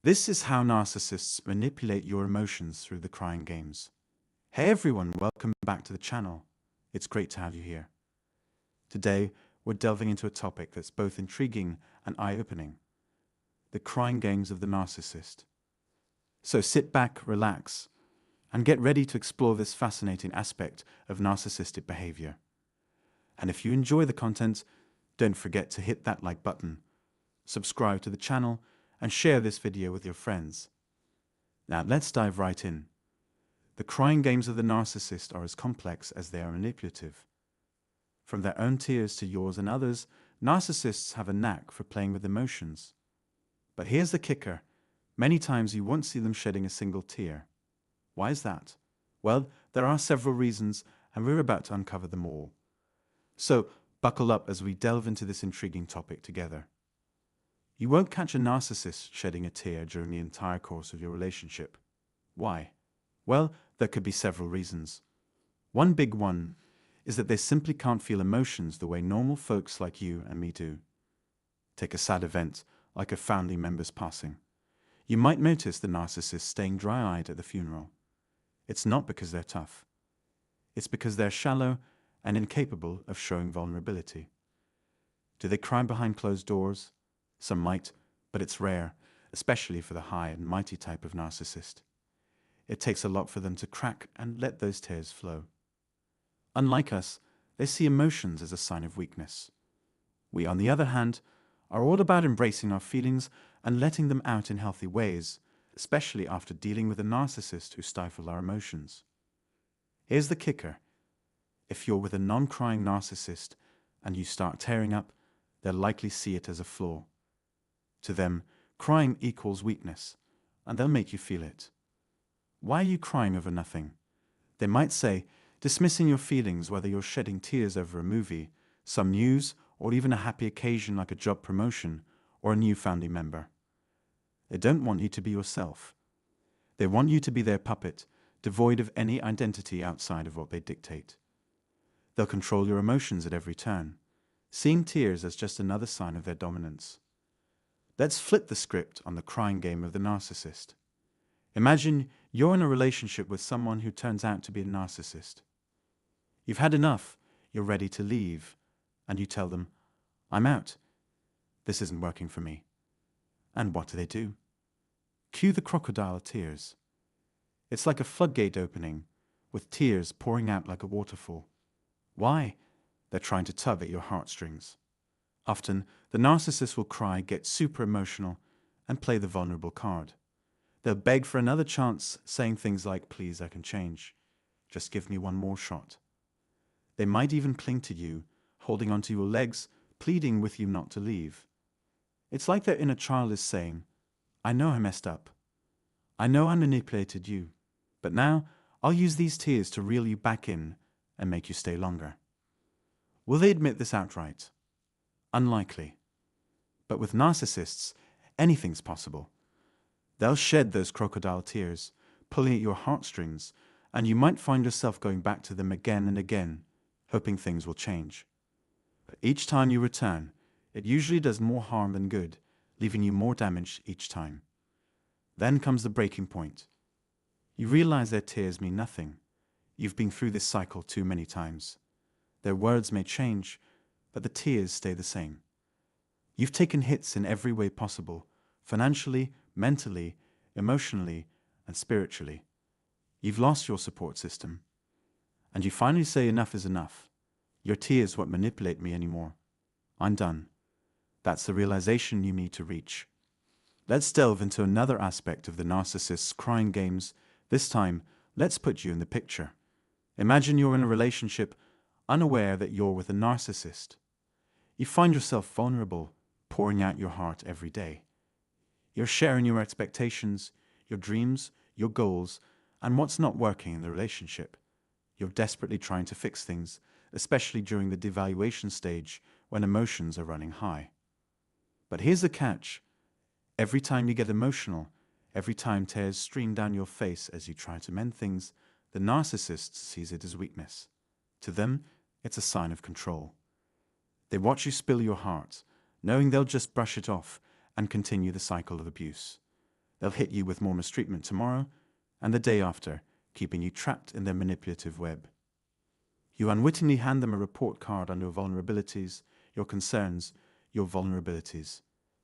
This is how narcissists manipulate your emotions through the crying games. Hey everyone, welcome back to the channel. It's great to have you here. Today, we're delving into a topic that's both intriguing and eye-opening: the crying games of the narcissist. So sit back, relax, and get ready to explore this fascinating aspect of narcissistic behavior. And if you enjoy the content, don't forget to hit that like button, subscribe to the channel, and share this video with your friends. Now let's dive right in. The crying games of the narcissist are as complex as they are manipulative. From their own tears to yours and others, narcissists have a knack for playing with emotions. But here's the kicker: many times you won't see them shedding a single tear. Why is that? Well, there are several reasons, and we're about to uncover them all. So, buckle up as we delve into this intriguing topic together. You won't catch a narcissist shedding a tear during the entire course of your relationship. Why? Well, there could be several reasons. One big one is that they simply can't feel emotions the way normal folks like you and me do. Take a sad event, like a family member's passing. You might notice the narcissist staying dry-eyed at the funeral. It's not because they're tough. It's because they're shallow and incapable of showing vulnerability. Do they cry behind closed doors? Some might, but it's rare, especially for the high and mighty type of narcissist. It takes a lot for them to crack and let those tears flow. Unlike us, they see emotions as a sign of weakness. We, on the other hand, are all about embracing our feelings and letting them out in healthy ways, especially after dealing with a narcissist who stifle our emotions. Here's the kicker: if you're with a non-crying narcissist and you start tearing up, they'll likely see it as a flaw. To them, crying equals weakness, and they'll make you feel it. Why are you crying over nothing? They might say, dismissing your feelings, whether you're shedding tears over a movie, some news, or even a happy occasion like a job promotion or a new family member. They don't want you to be yourself. They want you to be their puppet, devoid of any identity outside of what they dictate. They'll control your emotions at every turn, seeing tears as just another sign of their dominance. Let's flip the script on the crying game of the narcissist. Imagine you're in a relationship with someone who turns out to be a narcissist. You've had enough, you're ready to leave, and you tell them, "I'm out. This isn't working for me." And what do? Cue the crocodile tears. It's like a floodgate opening, with tears pouring out like a waterfall. Why? They're trying to tug at your heartstrings. Often, the narcissist will cry, get super emotional, and play the vulnerable card. They'll beg for another chance, saying things like, "Please, I can change. Just give me one more shot." They might even cling to you, holding onto your legs, pleading with you not to leave. It's like their inner child is saying, "I know I messed up. I know I manipulated you, but now I'll use these tears to reel you back in and make you stay longer." Will they admit this outright? Unlikely. But with narcissists, anything's possible. They'll shed those crocodile tears, pulling at your heartstrings, and you might find yourself going back to them again and again, hoping things will change. But each time you return, it usually does more harm than good, leaving you more damaged each time. Then comes the breaking point. You realize their tears mean nothing. You've been through this cycle too many times. Their words may change, but the tears stay the same. You've taken hits in every way possible: financially, mentally, emotionally, and spiritually. You've lost your support system. And you finally say enough is enough. Your tears won't manipulate me anymore. I'm done. That's the realization you need to reach. Let's delve into another aspect of the narcissist's crying games. This time, let's put you in the picture. Imagine you're in a relationship, unaware that you're with a narcissist. You find yourself vulnerable, pouring out your heart every day. You're sharing your expectations, your dreams, your goals, and what's not working in the relationship. You're desperately trying to fix things, especially during the devaluation stage when emotions are running high. But here's the catch. Every time you get emotional, every time tears stream down your face as you try to mend things, the narcissist sees it as weakness. To them, it's a sign of control. They watch you spill your heart, knowing they'll just brush it off and continue the cycle of abuse. They'll hit you with more mistreatment tomorrow and the day after, keeping you trapped in their manipulative web. You unwittingly hand them a report card on your vulnerabilities, your concerns, your vulnerabilities.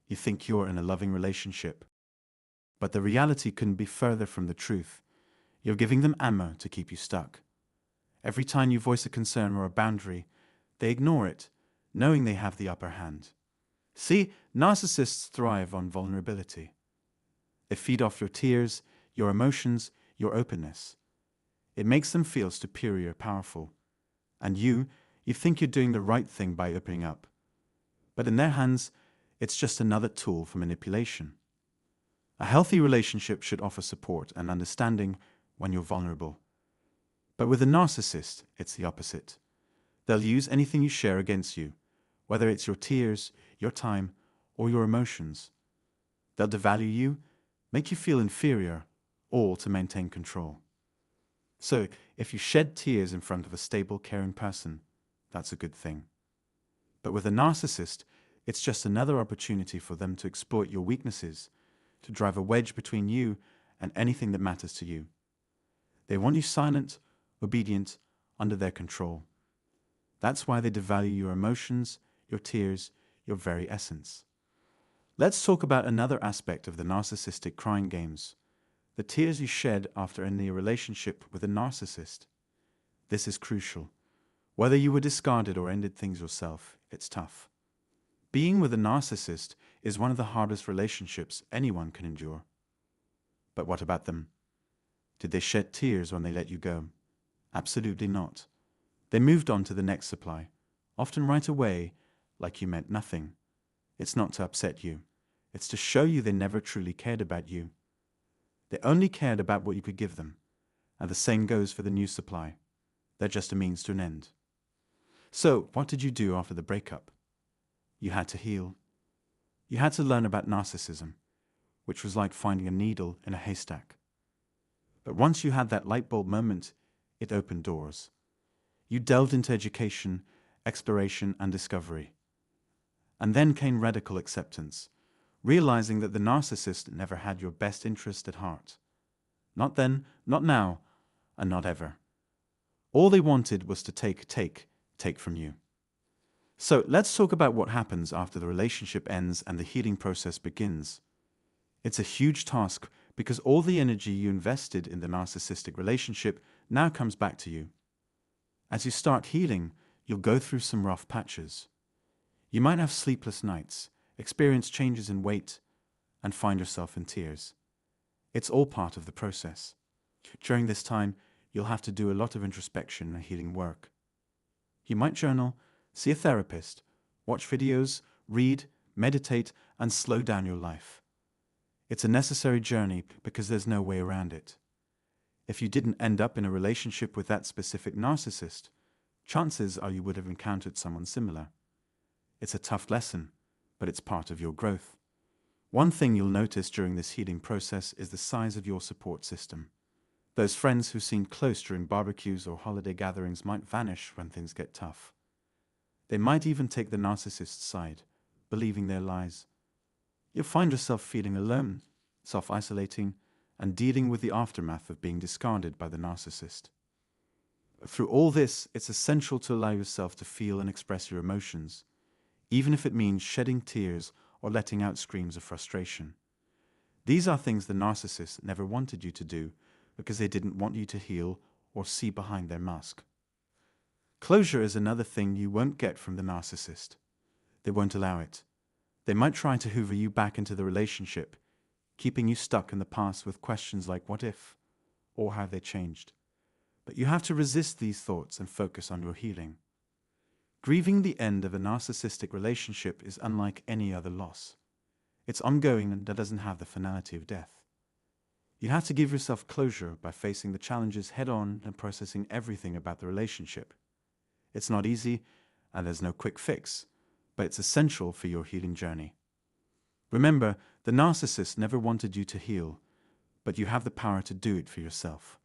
You think you're in a loving relationship. But the reality couldn't be further from the truth. You're giving them ammo to keep you stuck. Every time you voice a concern or a boundary, they ignore it, knowing they have the upper hand. See, narcissists thrive on vulnerability. They feed off your tears, your emotions, your openness. It makes them feel superior, powerful. And you think you're doing the right thing by opening up. But in their hands, it's just another tool for manipulation. A healthy relationship should offer support and understanding when you're vulnerable. But with a narcissist, it's the opposite. They'll use anything you share against you, whether it's your tears, your time, or your emotions. They'll devalue you, make you feel inferior, all to maintain control. So, if you shed tears in front of a stable, caring person, that's a good thing. But with a narcissist, it's just another opportunity for them to exploit your weaknesses, to drive a wedge between you and anything that matters to you. They want you silent, obedient, under their control. That's why they devalue your emotions, your tears, your very essence. Let's talk about another aspect of the narcissistic crying games. The tears you shed after ending a relationship with a narcissist. This is crucial. Whether you were discarded or ended things yourself, it's tough. Being with a narcissist is one of the hardest relationships anyone can endure. But what about them? Did they shed tears when they let you go? Absolutely not. They moved on to the next supply, often right away, like you meant nothing. It's not to upset you. It's to show you they never truly cared about you. They only cared about what you could give them, and the same goes for the new supply. They're just a means to an end. So, what did you do after the breakup? You had to heal. You had to learn about narcissism, which was like finding a needle in a haystack. But once you had that light bulb moment, it opened doors. You delved into education, exploration, and discovery. And then came radical acceptance, realizing that the narcissist never had your best interest at heart. Not then, not now, and not ever. All they wanted was to take from you. So let's talk about what happens after the relationship ends and the healing process begins. It's a huge task because all the energy you invested in the narcissistic relationship now comes back to you. As you start healing, you'll go through some rough patches. You might have sleepless nights, experience changes in weight, and find yourself in tears. It's all part of the process. During this time, you'll have to do a lot of introspection and healing work. You might journal, see a therapist, watch videos, read, meditate, and slow down your life. It's a necessary journey because there's no way around it. If you didn't end up in a relationship with that specific narcissist, chances are you would have encountered someone similar. It's a tough lesson, but it's part of your growth. One thing you'll notice during this healing process is the size of your support system. Those friends who seemed close during barbecues or holiday gatherings might vanish when things get tough. They might even take the narcissist's side, believing their lies. You'll find yourself feeling alone, self-isolating, and dealing with the aftermath of being discarded by the narcissist. Through all this, it's essential to allow yourself to feel and express your emotions, even if it means shedding tears or letting out screams of frustration. These are things the narcissist never wanted you to do because they didn't want you to heal or see behind their mask. Closure is another thing you won't get from the narcissist. They won't allow it. They might try to hoover you back into the relationship, keeping you stuck in the past with questions like what if, or how they changed. But you have to resist these thoughts and focus on your healing. Grieving the end of a narcissistic relationship is unlike any other loss. It's ongoing and doesn't have the finality of death. You have to give yourself closure by facing the challenges head-on and processing everything about the relationship. It's not easy, and there's no quick fix, but it's essential for your healing journey. Remember, the narcissist never wanted you to heal, but you have the power to do it for yourself.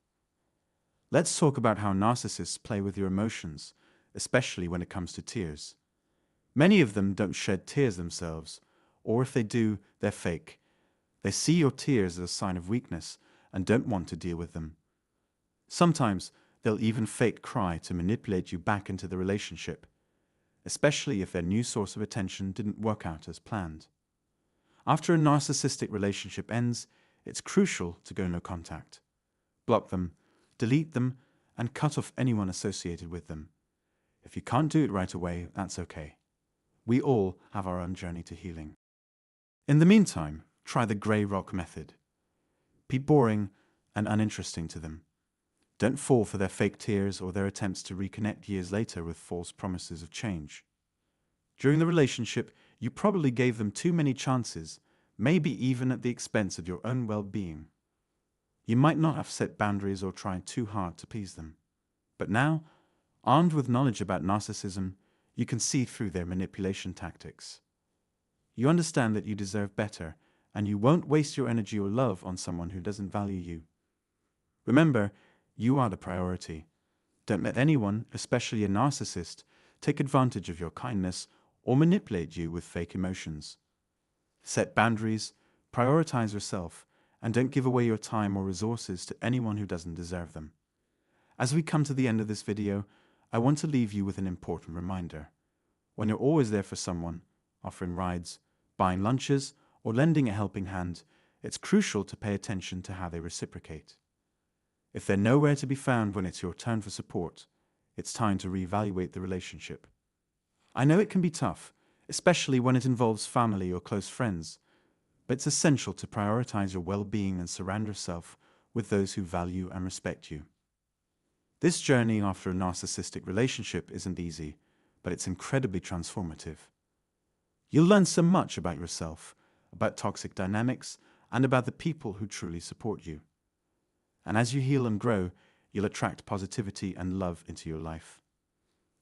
Let's talk about how narcissists play with your emotions, especially when it comes to tears. Many of them don't shed tears themselves, or if they do, they're fake. They see your tears as a sign of weakness and don't want to deal with them. Sometimes they'll even fake cry to manipulate you back into the relationship, especially if their new source of attention didn't work out as planned. After a narcissistic relationship ends, it's crucial to go no contact. Block them, delete them, and cut off anyone associated with them. If you can't do it right away, that's okay. We all have our own journey to healing. In the meantime, try the grey rock method. Be boring and uninteresting to them. Don't fall for their fake tears or their attempts to reconnect years later with false promises of change. During the relationship, you probably gave them too many chances, maybe even at the expense of your own well-being. You might not have set boundaries or tried too hard to please them. But now, armed with knowledge about narcissism, you can see through their manipulation tactics. You understand that you deserve better, and you won't waste your energy or love on someone who doesn't value you. Remember, you are the priority. Don't let anyone, especially a narcissist, take advantage of your kindness or manipulate you with fake emotions. Set boundaries, prioritize yourself, and don't give away your time or resources to anyone who doesn't deserve them. As we come to the end of this video, I want to leave you with an important reminder. When you're always there for someone, offering rides, buying lunches, or lending a helping hand, it's crucial to pay attention to how they reciprocate. If they're nowhere to be found when it's your turn for support, it's time to reevaluate the relationship. I know it can be tough, especially when it involves family or close friends, but it's essential to prioritize your well-being and surround yourself with those who value and respect you. This journey after a narcissistic relationship isn't easy, but it's incredibly transformative. You'll learn so much about yourself, about toxic dynamics, and about the people who truly support you. And as you heal and grow, you'll attract positivity and love into your life.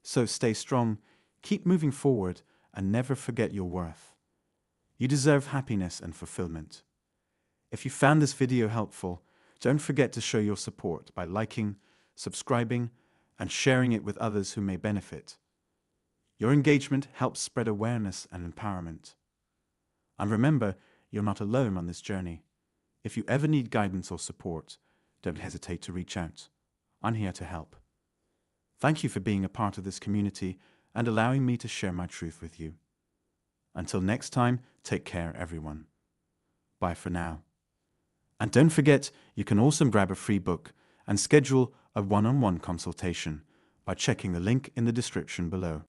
So stay strong, keep moving forward, and never forget your worth. You deserve happiness and fulfillment. If you found this video helpful, don't forget to show your support by liking, subscribing, and sharing it with others who may benefit. Your engagement helps spread awareness and empowerment. And remember, you're not alone on this journey. If you ever need guidance or support, don't hesitate to reach out. I'm here to help. Thank you for being a part of this community and allowing me to share my truth with you. Until next time, take care, everyone. Bye for now. And don't forget, you can also grab a free book and schedule a one-on-one consultation by checking the link in the description below.